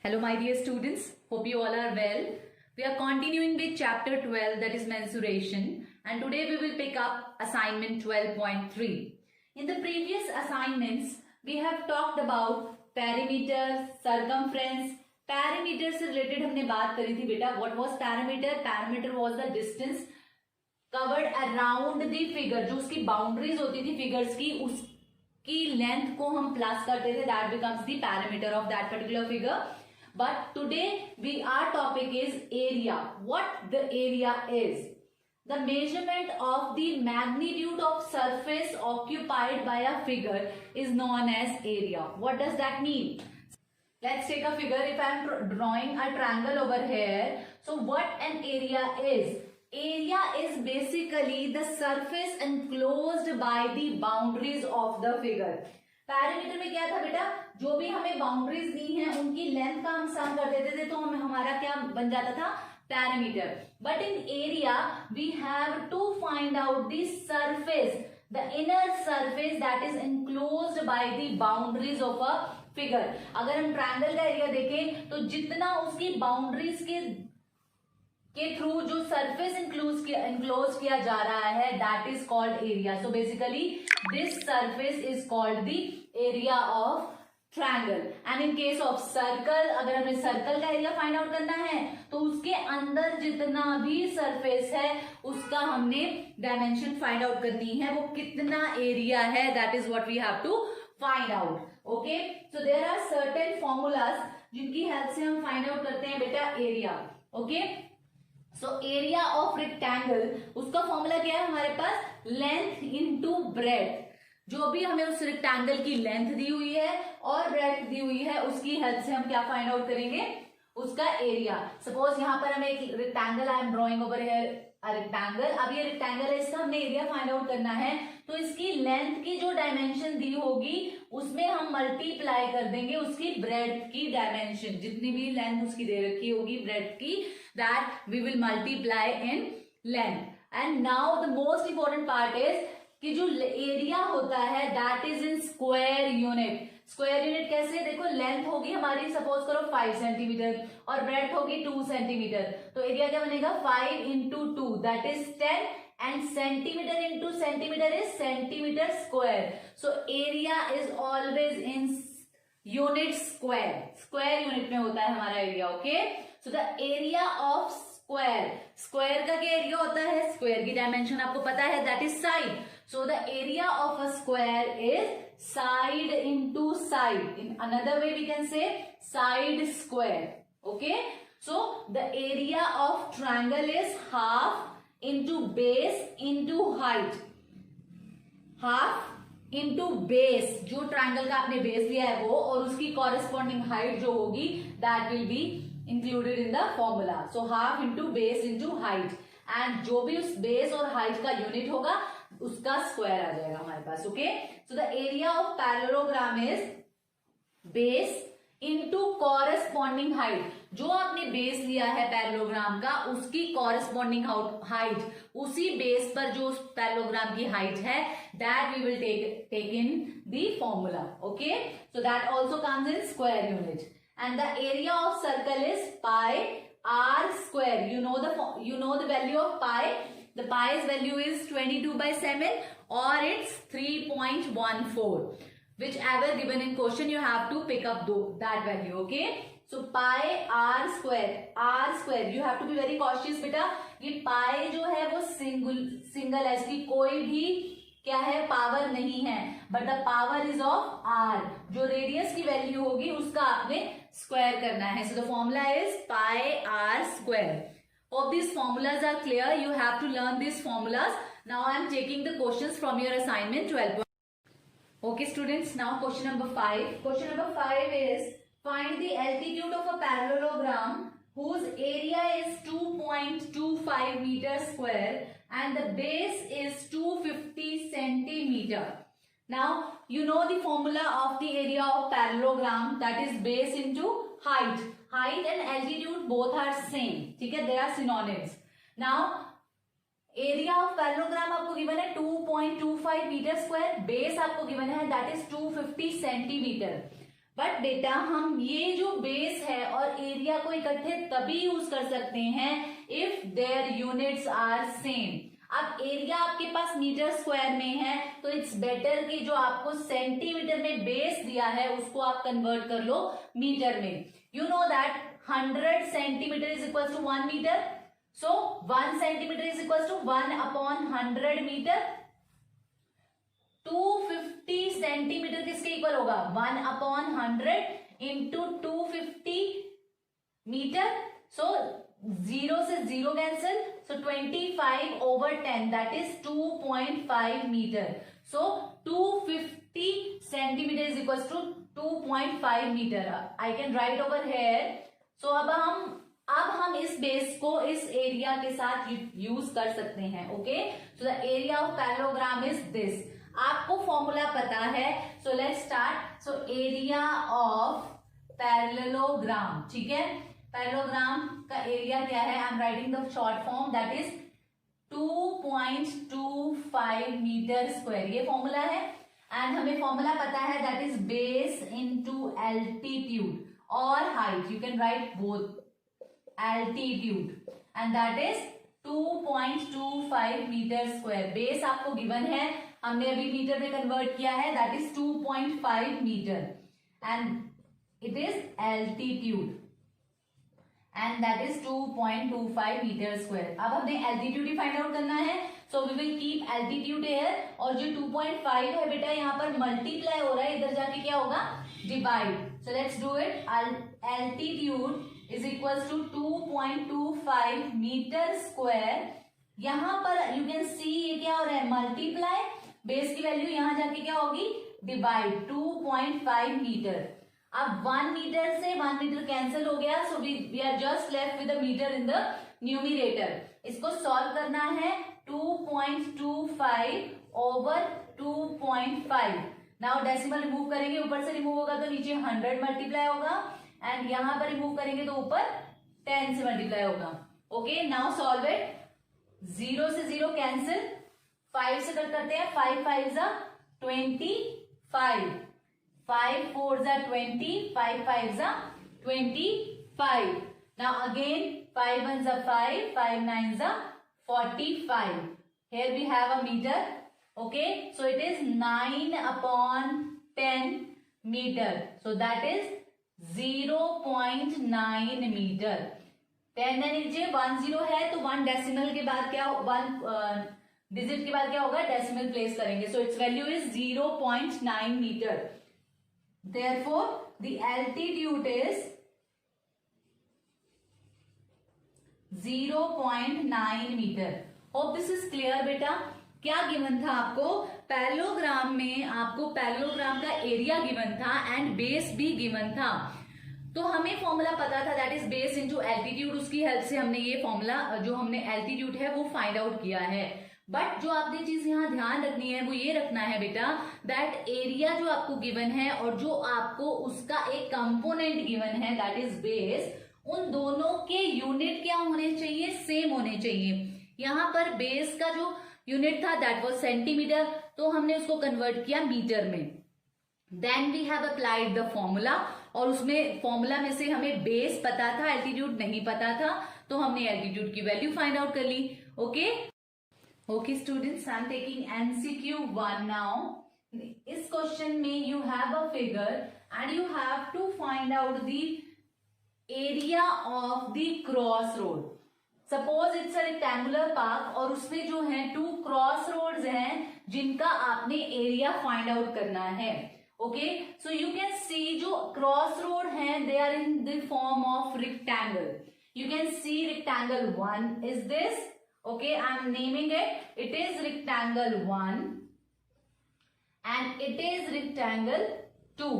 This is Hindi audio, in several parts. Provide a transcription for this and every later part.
Hello my dear students, hope you all are well. We are continuing with chapter 12, that is mensuration, and today we will pick up assignment 12.3. In the previous assignments, we have talked about perimeter, circumference. Perimeter से related हमने बात करी थी बेटा. What was perimeter? Perimeter was the distance covered around the figure. जो उसकी boundaries होती थी figures की, उसकी length को हम plus करते थे. That becomes the perimeter of that particular figure. But today our topic is area. What the area is? The measurement of the magnitude of surface occupied by a figure is known as area. What does that mean? Let's take a figure. If I am drawing a triangle over here, so what an area is? Area is basically the surface enclosed by the boundaries of the figure. Parameter में क्या था बेटा, जो भी हमें बाउंड्रीज दी हैं उनकी लेंथ का हम सम कर देते थे तो हमें हमारा क्या बन जाता था, parameter. But in area we have to find out the surface, the inner surface that is enclosed by the boundaries of a figure. अगर हम ट्रायंगल का एरिया देखें तो जितना उसकी बाउंड्रीज के थ्रू जो सरफेस इंक्लोज किया जा रहा है, that is called area. So basically this surface is called the area of triangle. And in case of circle, अगर हमें सर्कल का एरिया फाइंड आउट करना है तो उसके अंदर जितना भी सरफेस है उसका हमने डायमेंशन फाइंड आउट करनी है, वो कितना एरिया है, that is what we have to find out. Okay, so there are certain formulas जिनकी हेल्प से हम फाइंड आउट करते हैं बेटा area. Okay, so area of rectangle, उसका फॉर्मूला क्या है हमारे पास, लेंथ इनटू ब्रेड्थ. जो भी हमें उस रेक्टेंगल की लेंथ दी हुई है और ब्रेड्थ दी हुई है उसकी हेल्प से हम क्या फाइंड आउट करेंगे, उसका एरिया. सपोज यहाँ पर हमें एक rectangle, I am drawing over here a rectangle. अब ये रेक्टेंगल है, इसका हमने एरिया फाइंड आउट करना है तो इसकी लेंथ की जो डायमेंशन दी होगी उसमें हम मल्टीप्लाई कर देंगे उसकी ब्रेड्थ की डायमेंशन. जितनी भी लेंथ उसकी दे रखी होगी ब्रेड्थ की, that we will multiply in length. And now the most important part is कि जो एरिया होता है that is in square unit. Square unit कैसे, देखो लेंथ होगी हमारी सपोज करो 5 सेंटीमीटर और ब्रेड्थ होगी 2 सेंटीमीटर, तो एरिया क्या बनेगा 5 into 2 that is 10 and centimetre into centimetre is centimetre square. So area is always in unit square. Square unit में होता है हमारा area. Okay, so the area of square, square का क्या एरिया होता है, स्क्वायर की डायमेंशन आपको पता है, that is side. So the area of a square is side into side. In another way we can say side square. Okay, so the area of triangle is half into base into height. Half into base, जो ट्रायंगल का आपने बेस लिया है वो, और उसकी कॉरेस्पॉन्डिंग हाइट जो होगी that will be included in the formula. So half into base into height, and जो भी उस बेस और हाइट का यूनिट होगा उसका स्क्वायर आ जाएगा हमारे पास. Okay, so the area of parallelogram is base into corresponding height. जो आपने बेस लिया है पैरेललोग्राम का उसकी कॉरेस्पॉन्डिंग हाइट, उसी बेस पर जो उस पैरेललोग्राम की हाइट है that we will take in the formula. Okay, so that also comes in square unit. And the area of circle is pi r square. You know the value of pi. The pi's value is 22 by 7 or it's 3.14. Whichever given in question you have to pick up that value. Okay, so pi r square you have to be very cautious बेटा. ये pi जो है वो सिंगल है, इसकी कोई भी क्या है पावर नहीं है, but the power is of r. जो रेडियस की वैल्यू होगी उसका आपने स्क्वायर करना है. So the formula is pi r square. Hope these formulas are clear. You have to learn these formulas. Now I am taking the questions from your assignment 12. Okay students, now question number 5. Question number 5 is find the altitude of a parallelogram whose area is 2.25 meter square and the base is 250 centimeter. Now you know the formula of the area of parallelogram, that is base into height. Height and altitude both are same. ठीक है, they are synonyms. Now area of parallelogram आपको गिवन है 2.25 मीटर स्क्वायर, बेस आपको गिवन है दैट इज 250 सेंटीमीटर. बट बेटा हम ये जो बेस है और एरिया को इकट्ठे तभी यूज कर सकते हैं if their units are same. अब एरिया आपके पास मीटर स्क्वायर में है तो इट्स बेटर कि जो आपको सेंटीमीटर में बेस दिया है उसको आप कन्वर्ट कर लो मीटर में। You know that 100 centimetre is equal to 1 metre, so 1 centimetre is equal to 1/100 metre. 250 centimetre किसके इक्वल होगा? 1/100 इंटू 250 मीटर। सो 0 से 0 cancel, so 25/10 that is 2.5 meter. So 250 centimeter is equals to 2.5 meter. I can write over here. So अब हम इस बेस को इस एरिया के साथ यूज कर सकते हैं। Okay, so the area of parallelogram is this. आपको फॉर्मूला पता है, so let's start. So area of parallelogram, ठीक है, पैरेललोग्राम का एरिया क्या है? I am writing the short form, that is 2.25 metre square, ये फॉर्मूला है। एंड हमें फॉर्मूला पता है that is base into altitude और height, you can write both, altitude and that is 2.25 metre square. Base आपको गिवन है, हमने अभी मीटर में कन्वर्ट किया है, that is 2.5 metre and it is altitude and that is 2.25 metre square. अब हमने एल्टीट्यूड ही फाइंड आउट करना है, so we will keep altitude here, और जो 2.5 है बेटा यहाँ पर मल्टीप्लाई हो रहा है, इधर जाके क्या होगा? Divide. So let's do it. Altitude is equals to 2.25 metre square. यहाँ पर यू कैन सी ये क्या हो रहा है? मल्टीप्लाई, बेस की वैल्यू यहाँ जाके क्या होगी? Divide, 2.5 metre. अब 1 मीटर से 1 मीटर कैंसिल हो गया, so we are just left with the metre in the numerator. इसको सॉल्व करना है, 2.25 ओवर 2.5। नाउ डेसिमल रिमूव करेंगे, ऊपर से रिमूव होगा तो नीचे 100 मल्टीप्लाई होगा, एंड यहां पर रिमूव करेंगे तो ऊपर 10 से मल्टीप्लाई होगा। Okay, now solve it. 0 से 0 कैंसिल, 5 से कट करते हैं, 5 5 जा 25, 5 4 जा 20, 5 5 जा 25. Now again 5 1 जा 5, 5 9 जा 45. Here we have a meter. Okay, so it is 9/10 meter. So that is 0.9 meter. 10 है नीचे, 1 0 है तो 1 डेसिमल के बाद क्या, 1 डिजिट के बाद क्या होगा? डेसिमल प्लेस करेंगे. So its value is 0.9 meter. Therefore, the altitude is 0.9 meter. Hope this is clear बेटा. क्या गिवन था आपको? पैरेललोग्राम में आपको पैरेललोग्राम का एरिया गिवन था एंड बेस भी गिवन था। तो हमें फॉर्मूला पता था that is base into altitude, उसकी हेल्प से हमने ये फॉर्मूला जो हमने एल्टीट्यूड है वो फाइंड आउट किया है। बट जो आपने चीज यहाँ ध्यान रखनी है वो ये रखना है बेटा दैट एरिया जो आपको गिवन है और जो आपको उसका एक कंपोनेंट गिवन है दैट इज बेस, उन दोनों के यूनिट क्या होने चाहिए? सेम होने चाहिए। यहाँ पर बेस का जो यूनिट था दैट वाज सेंटीमीटर, तो हमने उसको कन्वर्ट किया मीटर में। Then we have applied the formula, और उसमें फॉर्मूला में से हमें बेस पता था, एल्टीट्यूड नहीं पता था, तो हमने एल्टीट्यूड की वैल्यू फाइंड आउट कर ली। Okay okay students, I am taking MCQ 1 now. इस क्वेश्चन में you have a figure and you have to find out the area of the cross road. Suppose it's a rectangular park और उसमें जो है 2 क्रॉस रोड्स हैं जिनका आपने एरिया फाइंड आउट करना है। Okay, so you can see जो क्रॉस रोड हैं they are in the form of rectangle. You can see rectangle 1 is this. Okay, I am naming it. It is rectangle 1 and it is rectangle 2.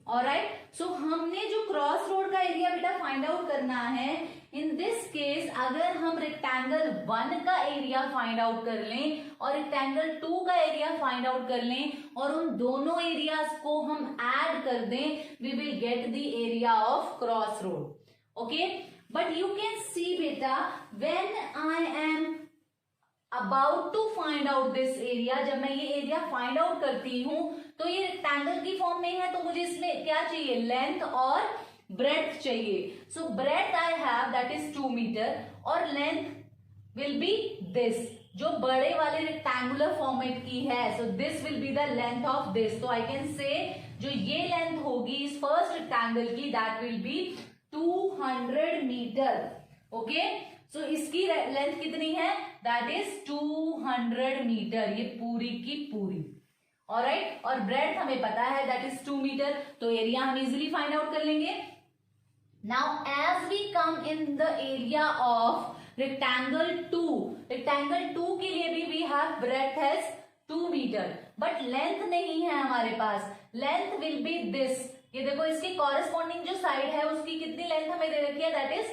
Alright. So हमने जो क्रॉस रोड का एरिया बेटा फाइंड आउट करना है, इन दिस केस अगर हम रेक्टेंगल 1 का एरिया फाइंड आउट कर लें और रेक्टेंगल 2 का एरिया फाइंड आउट कर लें और उन दोनों एरियाज को हम ऐड कर दें, we will get the area of cross road. Okay, but you can see beta when I am about to find out this area, जब मैं ये एरिया फाइंड आउट करती हूं तो ये रेक्टेंगल की फॉर्म में है, तो मुझे इसमें क्या चाहिए? लेंथ और ब्रेड्थ चाहिए. So breadth I have that is 2 metre और लेंथ विल बी दिस, जो बड़े वाले रेक्टेंगुलर फॉर्मेट की है. So this will be the length of this. तो आई कैन से जो ये लेंथ होगी इस फर्स्ट रेक्टेंगल की that will be 200 metre. Okay, so इसकी लेंथ कितनी है? दैट इज 200 मीटर, ये पूरी की पूरी. ऑलराइट, और ब्रेड्थ हमें पता है दैट इज 2 मीटर, तो एरिया हम इजिली फाइंड आउट कर लेंगे. Now as we come in the area of rectangle 2, rectangle 2 के लिए भी we have breadth as 2 metre, but length नहीं है हमारे पास. Length will be this. ये देखो इसकी कॉरेस्पॉन्डिंग जो साइड है उसकी कितनी लेंथ हमें दे रखी है? That is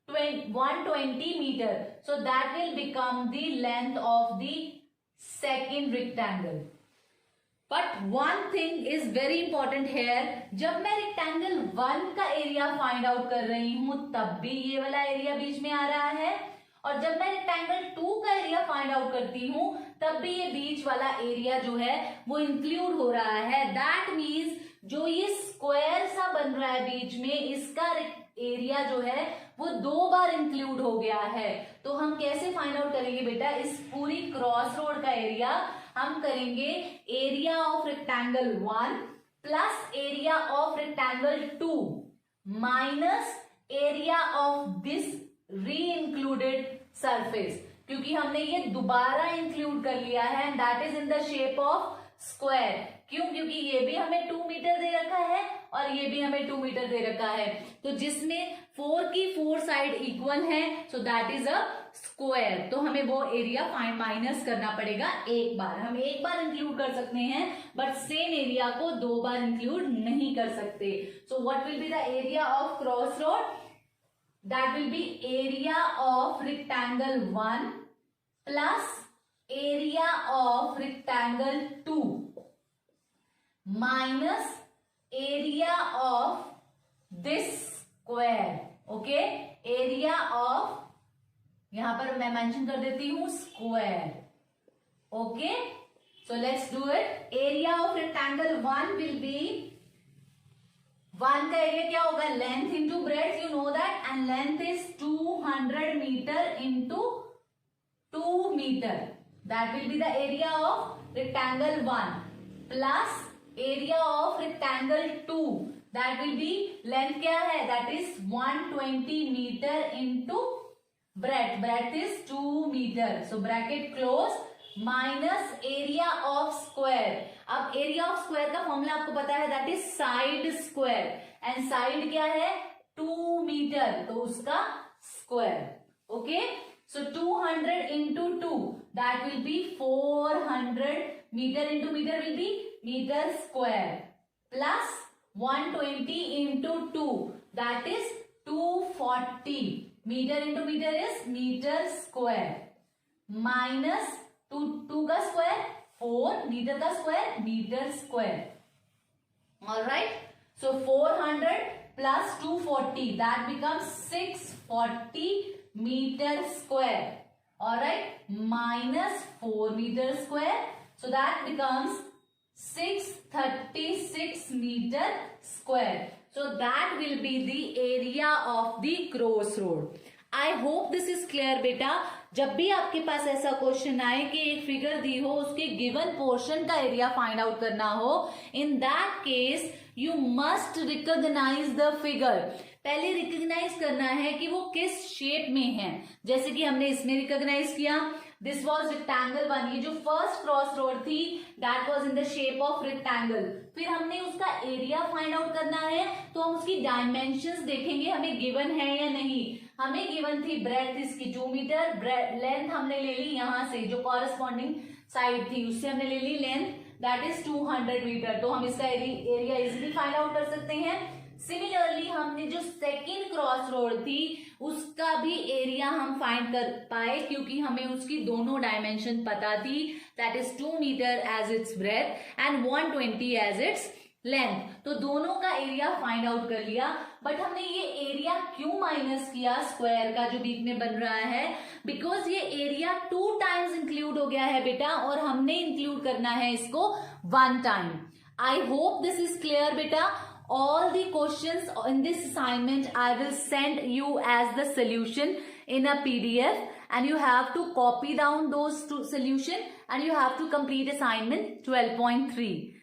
120 metre. So that will become the length of the second rectangle. But one thing is very important here, जब मैं रेक्टेंगल 1 का एरिया फाइंड आउट कर रही हूं तब भी ये वाला एरिया बीच में आ रहा है, और जब मैं रेक्टेंगल 2 का एरिया फाइंड आउट करती हूं तब भी ये बीच वाला एरिया जो है वो इंक्लूड हो रहा है. दैट मीन्स जो ये स्क्वायर सा बन रहा है बीच में, इसका एरिया जो है वो 2 बार इंक्लूड हो गया है. तो हम कैसे फाइंड आउट करेंगे बेटा? इस पूरी क्रॉस रोड का एरिया हम करेंगे area of rectangle 1 plus area of rectangle 2 minus area of this री इंक्लूडेड सरफेस, क्योंकि हमने ये दोबारा इंक्लूड कर लिया है and that is in the shape of square. क्यों? क्योंकि ये भी हमें 2 मीटर दे रखा है और ये भी हमें 2 मीटर दे रखा है. तो जिसमें 4 की 4 साइड इक्वल है, so that is a square. तो हमें वो एरिया माइनस करना पड़ेगा एक बार. हम एक बार इंक्लूड कर सकते हैं बट सेम एरिया को 2 बार इंक्लूड नहीं कर सकते. So what will be the area of cross road? That will be area of rectangle 1 plus area of rectangle 2 minus area of this square. Okay, area of, यहां पर मैं मेंशन कर देती हूं square. Okay, so let's do it. Area of rectangle 1 will be, 1 का एरिया क्या होगा? Length into breadth, you know that, and length is 200 metre into 2 metre. That will be the area of rectangle 1 plus area of rectangle 2. That will be, length क्या है? That is 120 metre into breadth. Breadth is 2 metre. So bracket close minus area of square. अब एरिया ऑफ स्क्वायर का फॉर्मूला आपको पता है that is side square, and side क्या है? 2 मीटर, तो उसका square. Okay, so 200 into 2 that will be 400 metre into metre will be metre square plus 120 into 2 that is 240 metre into metre is metre square minus 2 का स्क्वायर 4, मीटर का square metre square. Alright, so 400 plus 240 that becomes 640 meter square. Alright, minus 4 meter square, so that becomes 636 meter square. So that will be the area of the crossroad. I hope this is clear बेटा. जब भी आपके पास ऐसा क्वेश्चन आए कि एक फिगर दी हो, उसके गिवन पोर्शन का एरिया फाइंड आउट करना हो, in that case you must recognise the figure. पहले रिकॉग्नाइज करना है कि वो किस शेप में है. जैसे कि हमने इसमें रिकॉग्नाइज किया, दिस वॉज रेक्टेंगल 1. ये जो फर्स्ट क्रॉस रोड थी that was in the shape of rectangle. फिर हमने उसका एरिया फाइंड आउट करना है, तो हम उसकी डायमेंशंस देखेंगे हमें गिवन है या नहीं. हमें गिवन थी ब्रेड्थ इसकी 2 मीटर, लेंथ हमने ले ली यहां से जो कॉरेस्पॉन्डिंग साइड थी उससे हमने ले ली लेंथ दैट इज 200 मीटर. तो हम इसका एरिया इजीली फाइंड आउट कर सकते हैं. सिमिलरली हमने जो सेकेंड क्रॉस रोड थी उसका भी एरिया हम फाइंड कर पाए क्योंकि हमें उसकी दोनों डायमेंशन पता थी. That is 2 metre as its breadth and 120 as its length. तो दोनों का एरिया फाइंड आउट कर लिया. बट हमने ये एरिया क्यों माइनस किया स्क्वायर का जो बीच में बन रहा है? बिकॉज ये एरिया 2 टाइम्स इंक्लूड हो गया है बेटा, और हमने इंक्लूड करना है इसको 1 time. I hope this is clear बेटा. all the questions in this assignment I will send you as the solution in a PDF, and you have to copy down those two solution and you have to complete assignment 12.3.